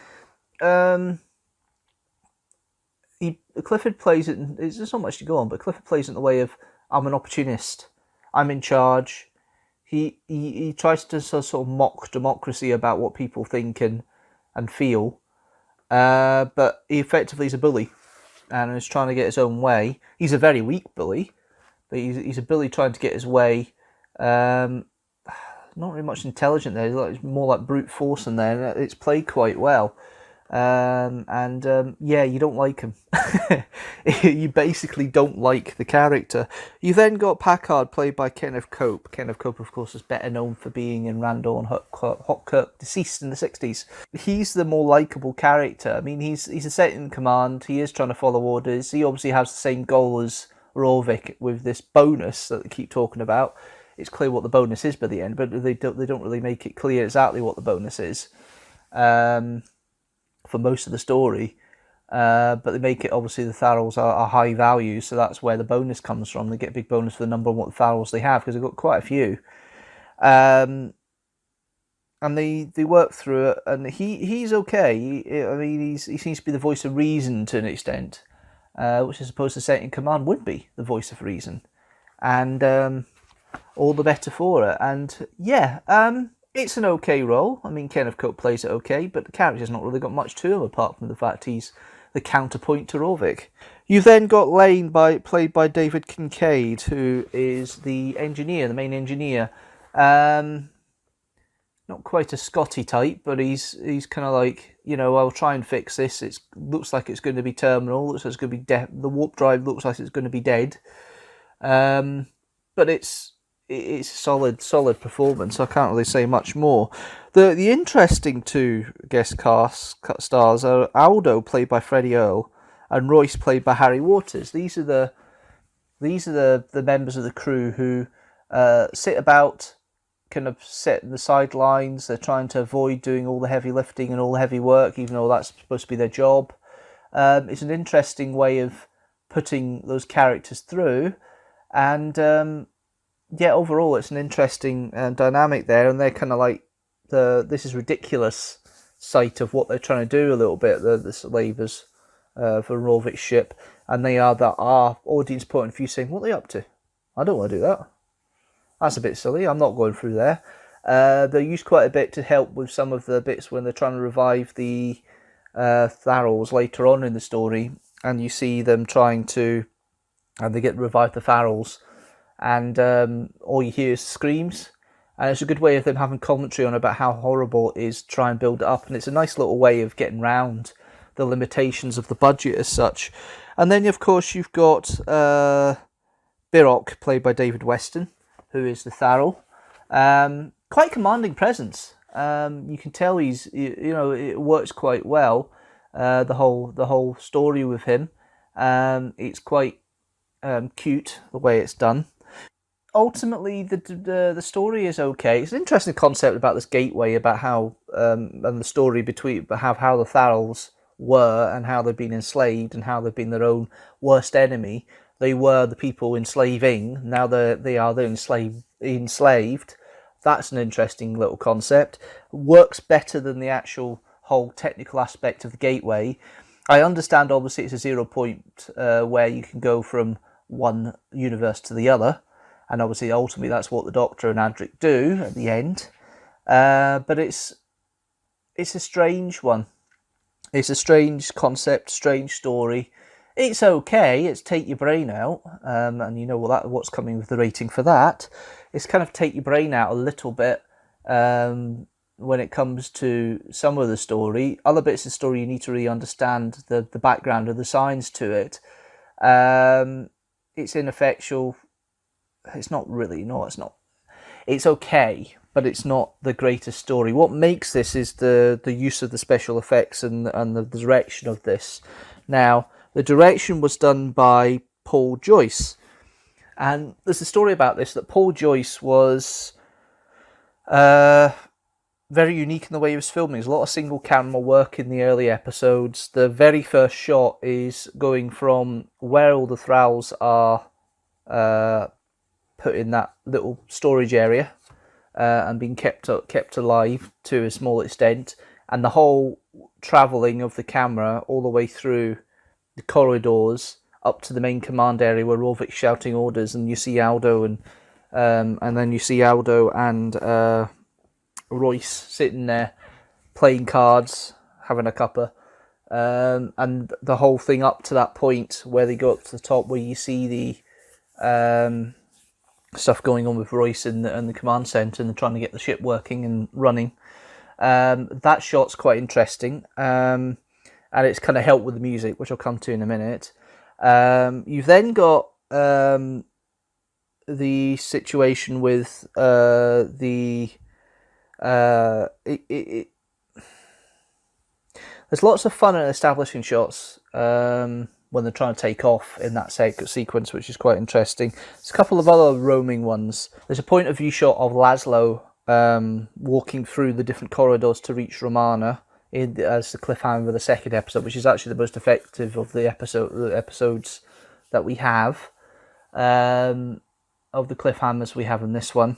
Clifford plays it, there's not much to go on, but Clifford plays it in the way of, I'm an opportunist, I'm in charge. He tries to sort of mock democracy about what people think and feel, but he effectively is a bully and is trying to get his own way. He's a very weak bully, but he's a bully trying to get his way. Not really much intelligent there. It's more like brute force in there. It's played quite well. You don't like him. You basically don't like the character. You then got Packard, played by Kenneth Cope. Kenneth Cope, of course, is better known for being in Randall and Hopkirk, deceased in the 60s. He's the more likeable character. I mean, he's a second in command. He is trying to follow orders. He obviously has the same goal as Rolvik with this bonus that they keep talking about. It's clear what the bonus is by the end, but they don't really make it clear exactly what the bonus is for most of the story. But they make it, obviously, the Tharals are high value, so that's where the bonus comes from. They get a big bonus for the number of what the Tharals they have, because they've got quite a few. And they work through it, and he's okay. He seems to be the voice of reason to an extent, which I suppose the second in command would be the voice of reason. And all the better for it. And it's an okay role. I mean, Kenneth Cope plays it okay, but the character's not really got much to him apart from the fact he's the counterpoint to Rolvik. You've then got Lane, played by David Kincaid, who is the engineer, the main engineer. Not quite a Scotty type, but he's kind of like, I'll try and fix this. It looks like it's going to be terminal. Looks like it's going to be the warp drive looks like it's going to be dead. But it's solid performance. I can't really say much more. The interesting two guest stars are Aldo, played by Freddie Earle, and Royce, played by Harry Waters. These are the members of the crew who sit about, kind of sit in the sidelines. They're trying to avoid doing all the heavy lifting and all the heavy work, even though that's supposed to be their job. It's an interesting way of putting those characters through, and overall it's an interesting dynamic there, and they're kind of like this is ridiculous sight of what they're trying to do a little bit, the slavers for Rolvik's ship, and they are our audience point of view saying, what are they up to? I don't want to do that. That's a bit silly. I'm not going through there. They're used quite a bit to help with some of the bits when they're trying to revive the Tharals later on in the story, and you see them trying to, and they get revived the Tharals, and all you hear is screams, And it's a good way of them having commentary on about how horrible it is to try and build it up. And it's a nice little way of getting round the limitations of the budget as such. And then, of course, you've got Birok, played by David Weston, who is the Tharl. Quite commanding presence. You can tell it works quite well. The whole story with him. It's quite cute the way it's done. Ultimately, the story is okay. It's an interesting concept about this gateway, about how and the story between how the Tharls were and how they've been enslaved and how they've been their own worst enemy. They were the people enslaving. Now they are the enslaved. That's an interesting little concept. Works better than the actual whole technical aspect of the gateway. I understand, obviously, it's a 0 point where you can go from one universe to the other. And obviously, ultimately, that's what the Doctor and Adric do at the end. But it's a strange one. It's a strange concept, strange story. It's okay. It's take your brain out, and you know what's coming with the rating for that. It's kind of take your brain out a little bit when it comes to some of the story. Other bits of the story, you need to really understand the background of the signs to it. It's ineffectual. It's not really, no, it's not. It's okay, but it's not the greatest story. What makes this is the use of the special effects and the direction of this. Now, the direction was done by Paul Joyce. And there's a story about this, that Paul Joyce was very unique in the way he was filming. There's a lot of single camera work in the early episodes. The very first shot is going from where all the Thralls are put in that little storage area and being kept alive to a small extent, and the whole travelling of the camera all the way through the corridors up to the main command area where Rorvik's shouting orders, and you see Aldo and then you see Aldo and Royce sitting there playing cards, having a cuppa, and the whole thing up to that point where they go up to the top where you see the stuff going on with Royce and the command centre and trying to get the ship working and running. That shot's quite interesting, and it's kind of helped with the music, which I'll come to in a minute. You've then got the situation with there's lots of fun in establishing shots when they're trying to take off in that sequence, which is quite interesting. There's a couple of other roaming ones. There's a point of view shot of Laszlo walking through the different corridors to reach Romana as the cliffhanger of the second episode, which is actually the most effective of the episodes that we have, of the cliffhangers we have in this one.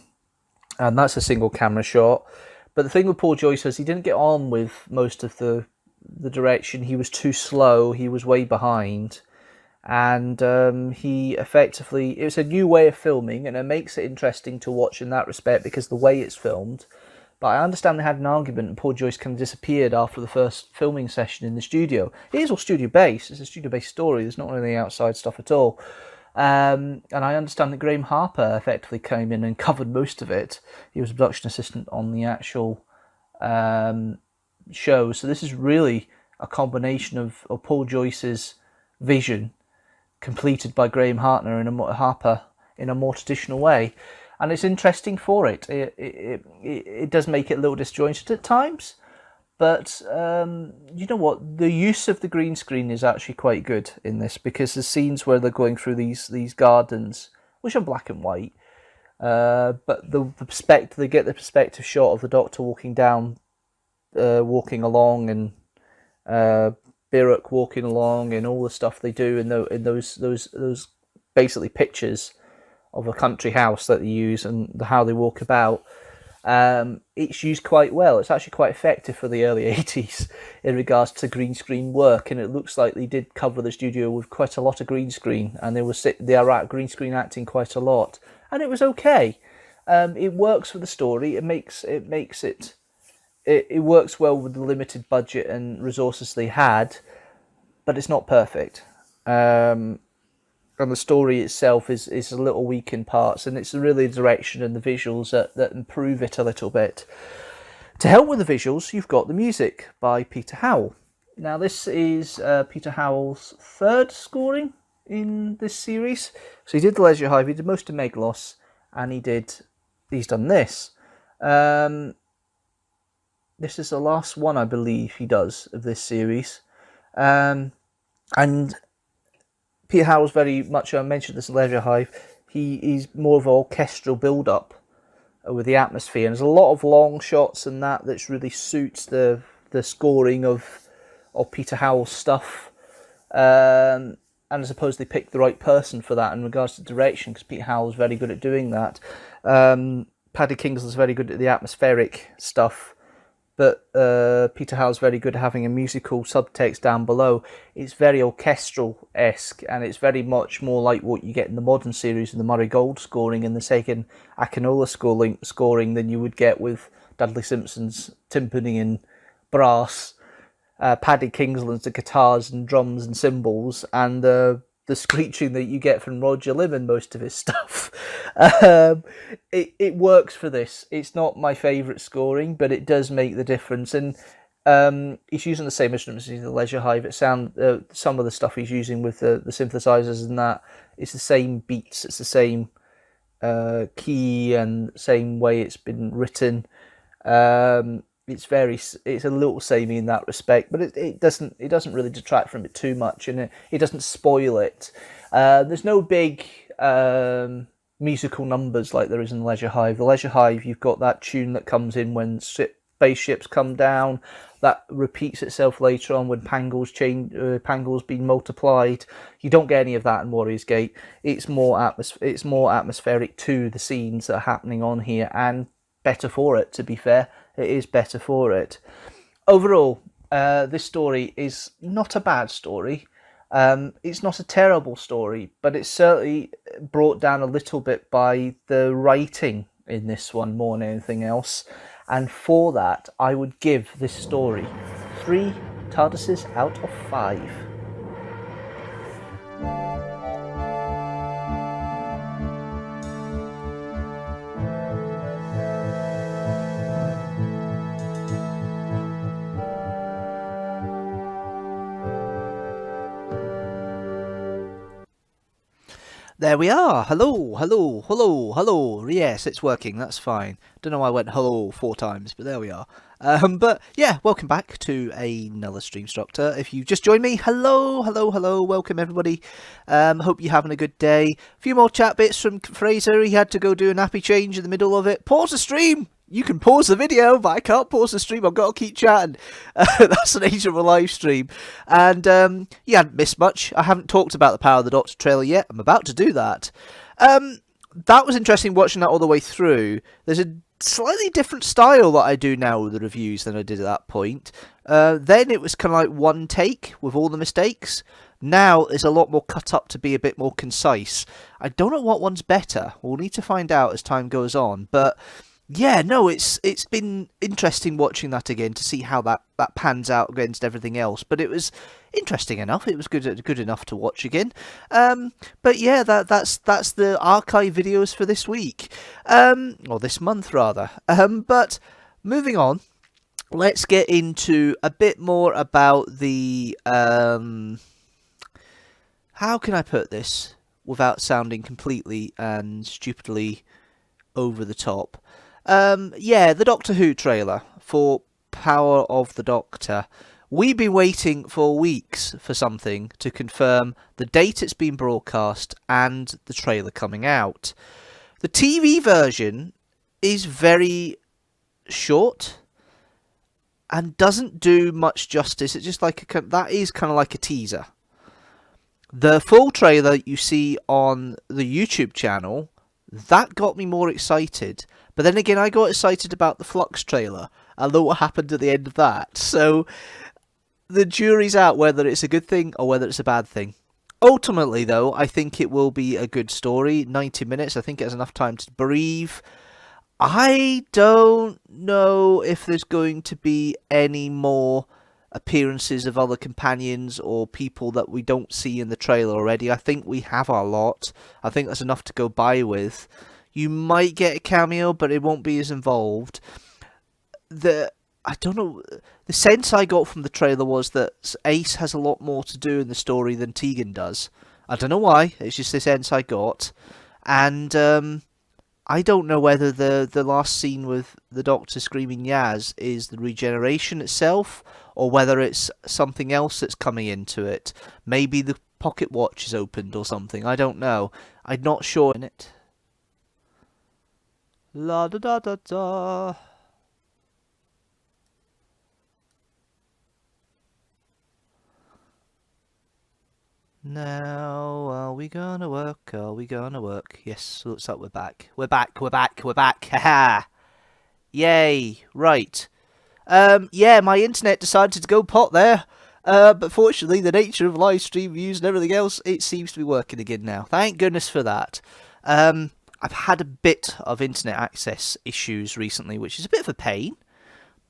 And that's a single camera shot. But the thing with Paul Joyce is he didn't get on with most of the direction. He was too slow. He was way behind. And he effectively... It was a new way of filming, and it makes it interesting to watch in that respect because the way it's filmed. But I understand they had an argument and Paul Joyce kind of disappeared after the first filming session in the studio. It is all studio-based. It's a studio-based story. There's not really outside stuff at all. And I understand that Graham Harper effectively came in and covered most of it. He was a production assistant on the actual show. So this is really a combination of Paul Joyce's vision completed by Graham Harper in a more traditional way. And it's interesting for it. It does make it a little disjointed at times. But you know what? The use of the green screen is actually quite good in this, because the scenes where they're going through these gardens, which are black and white, but the perspective, they get the perspective shot of the Doctor walking along, and Birok walking along, and all the stuff they do in those basically pictures of a country house that they use and how they walk about. It's used quite well. It's actually quite effective for the early 80s in regards to green screen work, and it looks like they did cover the studio with quite a lot of green screen, and they are green screen acting quite a lot, and it was okay. It works for the story. It works well with the limited budget and resources they had, but it's not perfect. And and the story itself is a little weak in parts, and it's really the direction and the visuals that improve it a little bit. To help with the visuals, you've got the music by Peter Howell. Now, this is Peter Howell's third scoring in this series. So he did The Leisure Hive, he did most of Meglos, and he's done this. This is the last one, I believe, he does of this series. And Peter Howell's very much, I mentioned this in Leisure Hive, he's more of an orchestral build-up with the atmosphere. And there's a lot of long shots and that really suits the scoring of Peter Howell's stuff. And I suppose they picked the right person for that in regards to direction, because Peter Howell's very good at doing that. Paddy Kingsland's very good at the atmospheric stuff. But Peter Howell's very good at having a musical subtext down below. It's very orchestral-esque, and it's very much more like what you get in the modern series in the Murray Gold scoring and the Seiken Akinola scoring than you would get with Dudley Simpson's timpani and brass, Paddy Kingsland's the guitars and drums and cymbals, and the screeching that you get from Roger Lim in most of his stuff. It works for this. It's not my favourite scoring, but it does make the difference. And he's using the same instruments as the Leisure Hive. Some of the stuff he's using with the synthesizers and that, it's the same beats, it's the same key and same way it's been written. It's a little samey in that respect, but it doesn't really detract from it too much, and it doesn't spoil it. There's no big musical numbers like there is in the Leisure Hive. The Leisure Hive, you've got that tune that comes in when spaceships come down, that repeats itself later on when Pangol's been multiplied. You don't get any of that in Warrior's Gate. It's more atmospheric to the scenes that are happening on here, and better for it, to be fair. It is better for it. Overall, this story is not a bad story. It's not a terrible story, but it's certainly brought down a little bit by the writing in this one more than anything else. And for that, I would give this story 3 TARDISes out of 5. There we are. Hello, hello, hello, hello. Yes, it's working. That's fine. Don't know why I went hello 4 times, but there we are. But yeah, welcome back to another Streamstructor. If you've just joined me, hello, hello, hello. Welcome, everybody. Hope you're having a good day. A few more chat bits from Fraser. He had to go do a nappy change in the middle of it. Pause the stream. You can pause the video, but I can't pause the stream. I've got to keep chatting. That's the nature of a live stream. And you hadn't missed much. I haven't talked about the Power of the Doctor trailer yet. I'm about to do that. That was interesting watching that all the way through. There's a slightly different style that I do now with the reviews than I did at that point. Then it was kind of like one take with all the mistakes. Now it's a lot more cut up to be a bit more concise. I don't know what one's better. We'll need to find out as time goes on. But yeah, no, it's been interesting watching that again to see how that pans out against everything else. But it was interesting enough. It was good enough to watch again. But yeah, that's the archive videos for this week, or this month rather. But moving on, let's get into a bit more about the how can I put this without sounding completely and stupidly over the top. Yeah, the Doctor Who trailer for Power of the Doctor. We've been waiting for weeks for something to confirm the date it's been broadcast and the trailer coming out. The TV version is very short and doesn't do much justice. It's just that is kind of like a teaser. The full trailer you see on the YouTube channel, that got me more excited. But then again, I got excited about the Flux trailer and look what happened at the end of that. So the jury's out whether it's a good thing or whether it's a bad thing. Ultimately, though, I think it will be a good story. 90 minutes, I think it has enough time to breathe. I don't know if there's going to be any more appearances of other companions or people that we don't see in the trailer already. I think we have our lot. I think that's enough to go by with. You might get a cameo, but it won't be as involved. I don't know. The sense I got from the trailer was that Ace has a lot more to do in the story than Tegan does. I don't know why. It's just the sense I got. And I don't know whether the last scene with the Doctor screaming Yaz is the regeneration itself, or whether it's something else that's coming into it. Maybe the pocket watch is opened or something. I don't know. I'm not sure in it. La da da da da. Now, are we gonna work? Are we gonna work? Yes, looks like we're back. We're back, we're back, we're back. Haha. Yay. Right. Yeah, my internet decided to go pot there. But fortunately, the nature of live stream views and everything else, it seems to be working again now. Thank goodness for that. I've had a bit of internet access issues recently, which is a bit of a pain.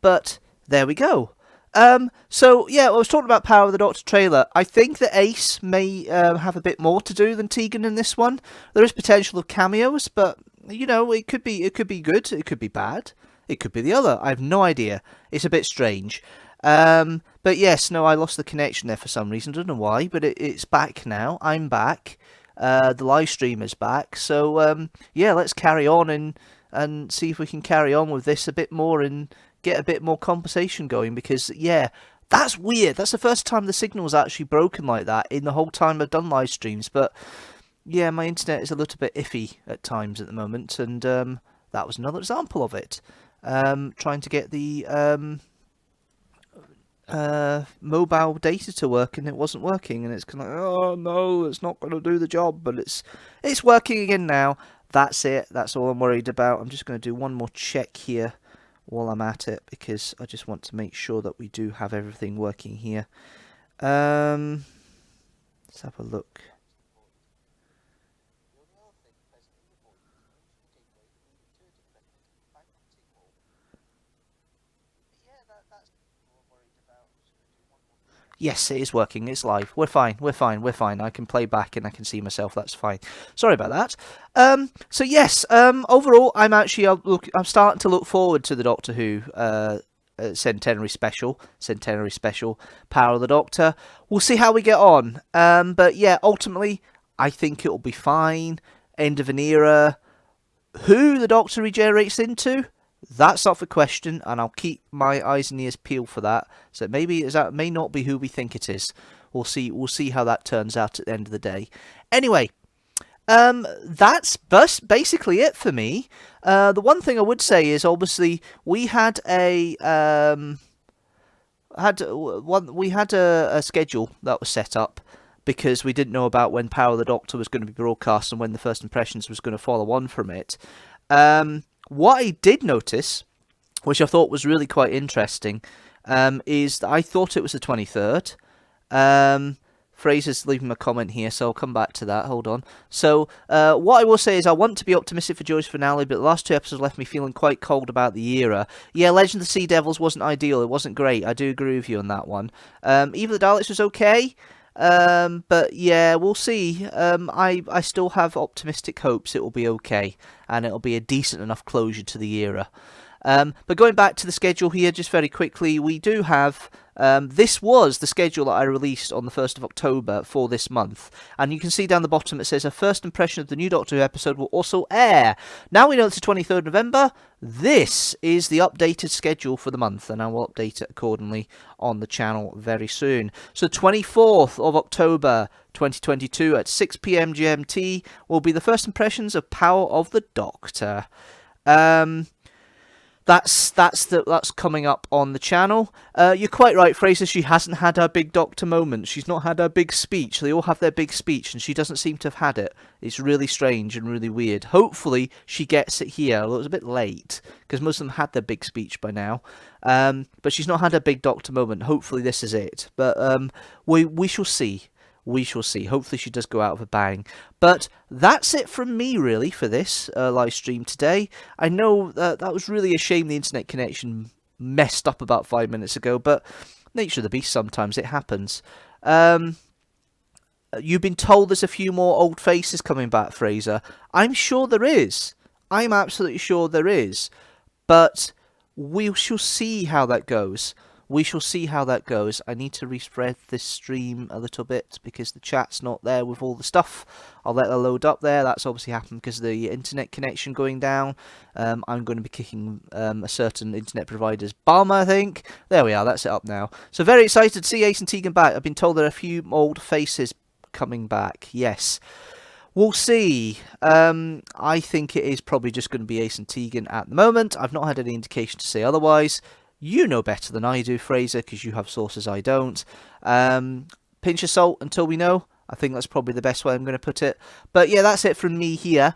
But there we go. So yeah, I was talking about Power of the Doctor trailer. I think that Ace may have a bit more to do than Tegan in this one. There is potential of cameos, but you know, it could be good, it could be bad, it could be the other. I have no idea. It's a bit strange. But yes, no, I lost the connection there for some reason. I don't know why, but it's back now. I'm back. The live stream is back. So yeah, let's carry on and see if we can carry on with this a bit more and get a bit more conversation going, because yeah, that's weird. That's the first time the signal's actually broken like that in the whole time I've done live streams. But yeah, my internet is a little bit iffy at times at the moment, and that was another example of it. Trying to get the mobile data to work, and it wasn't working, and it's kind of like, oh no, it's not going to do the job, but it's working again now. That's it. That's all I'm worried about. I'm just going to do one more check here while I'm at it, because I just want to make sure that we do have everything working here. Let's have a look. Yes, it is working. It's live. We're fine. We're fine. We're fine. I can play back and I can see myself. That's fine. Sorry about that. So yes. Overall, I'm starting to look forward to the Doctor Who Centenary Special. Power of the Doctor. We'll see how we get on. But yeah, ultimately, I think it'll be fine. End of an era. Who the Doctor regenerates into? That's not the question, and I'll keep my eyes and ears peeled for that. So maybe that may not be who we think it is. We'll see. We'll see how that turns out at the end of the day. Anyway, that's basically it for me. The one thing I would say is, obviously, we had a schedule that was set up, because we didn't know about when Power of the Doctor was going to be broadcast and when the First Impressions was going to follow on from it. What I did notice, which I thought was really quite interesting, is that I thought it was the 23rd. Fraser's leaving a comment here, so I'll come back to that. Hold on. So, what I will say is I want to be optimistic for Joy's finale, but the last two episodes left me feeling quite cold about the era. Yeah, Legend of the Sea Devils wasn't ideal. It wasn't great. I do agree with you on that one. Even the Daleks was okay. But yeah, we'll see. I still have optimistic hopes it will be okay, and it'll be a decent enough closure to the era. But going back to the schedule here, just very quickly, we do have, this was the schedule that I released on the 1st of October for this month. And you can see down the bottom it says, a first impression of the new Doctor Who episode will also air. Now we know it's the 23rd November. This is the updated schedule for the month, and I will update it accordingly on the channel very soon. So 24th of October 2022 at 6 PM GMT will be the first impressions of Power of the Doctor. That's coming up on the channel. You're quite right, Fraser. She hasn't had her big Doctor moment. She's not had her big speech. They all have their big speech, and she doesn't seem to have had it. It's really strange and really weird. Hopefully, she gets it here. Although it's a bit late, because most of them had their big speech by now. But she's not had her big Doctor moment. Hopefully, this is it. But we shall see. We shall see. Hopefully she does go out with a bang. But that's it from me, really, for this live stream today. I know that was really a shame the internet connection messed up about 5 minutes ago, but nature of the beast, sometimes it happens. You've been told there's a few more old faces coming back, Fraser. I'm sure there is. I'm absolutely sure there is. But we shall see how that goes. We shall see how that goes. I need to respread this stream a little bit because the chat's not there with all the stuff. I'll let it load up there. That's obviously happened because of the internet connection going down. I'm going to be kicking a certain internet provider's bum, I think. There we are. That's it up now. So very excited to see Ace and Tegan back. I've been told there are a few old faces coming back. Yes. We'll see. I think it is probably just going to be Ace and Tegan at the moment. I've not had any indication to say otherwise. You know better than I do, Fraser, because you have sources I don't. Pinch of salt until we know. I think that's probably the best way I'm going to put it. But yeah, that's it from me here.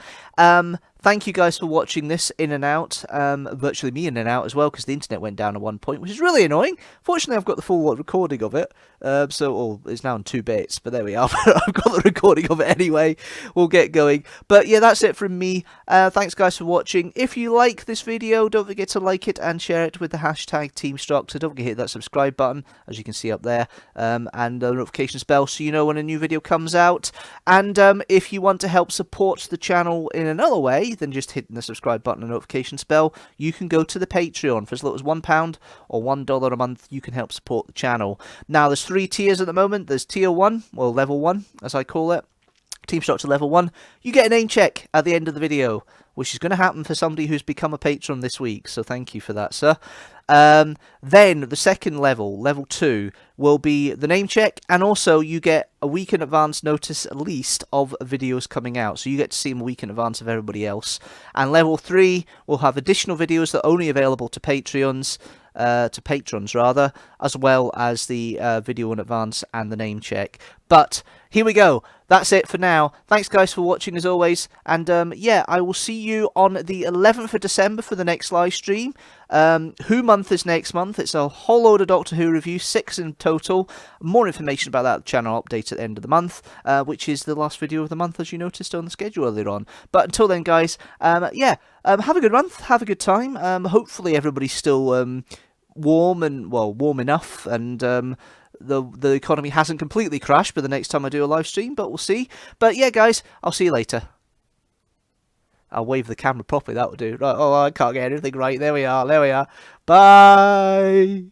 Thank you guys for watching this in and out. Virtually me in and out as well, because the internet went down at one point, which is really annoying. Fortunately, I've got the full recording of it. It's now in 2 bits, but there we are. I've got the recording of it anyway. We'll get going. But yeah, that's it from me. Thanks guys for watching. If you like this video, don't forget to like it and share it with the hashtag Teamstructor. Don't forget to hit that subscribe button, as you can see up there, and the notifications bell so you know when a new video comes out. And if you want to help support the channel in another way than just hitting the subscribe button and notifications bell, you can go to the Patreon. For as little as £1 or $1 a month, you can help support the channel. Now, there's 3 tiers at the moment. There's tier 1, or level 1, as I call it. Teamstructor level 1. You get a name check at the end of the video, which is going to happen for somebody who's become a patron this week. So thank you for that, sir. Then the second level, level 2, will be the name check, and also you get a week in advance notice at least of videos coming out, so you get to see them a week in advance of everybody else. And level 3 will have additional videos that are only available to patrons rather, as well as the video in advance and the name check. But here we go. That's it for now. Thanks guys for watching as always, and yeah, I will see you on the 11th of December for the next live stream. Who month is next month? It's a whole load of Doctor Who reviews, 6 in total. More information about that channel update at the end of the month, which is the last video of the month, as you noticed on the schedule earlier on. But until then guys, yeah, have a good month, have a good time. Hopefully everybody's still warm enough, and the economy hasn't completely crashed by the next time I do a live stream, but we'll see. But yeah guys, I'll see you later. I'll wave the camera properly, that will do. Right, oh, I can't get anything right. There we are, there we are. Bye!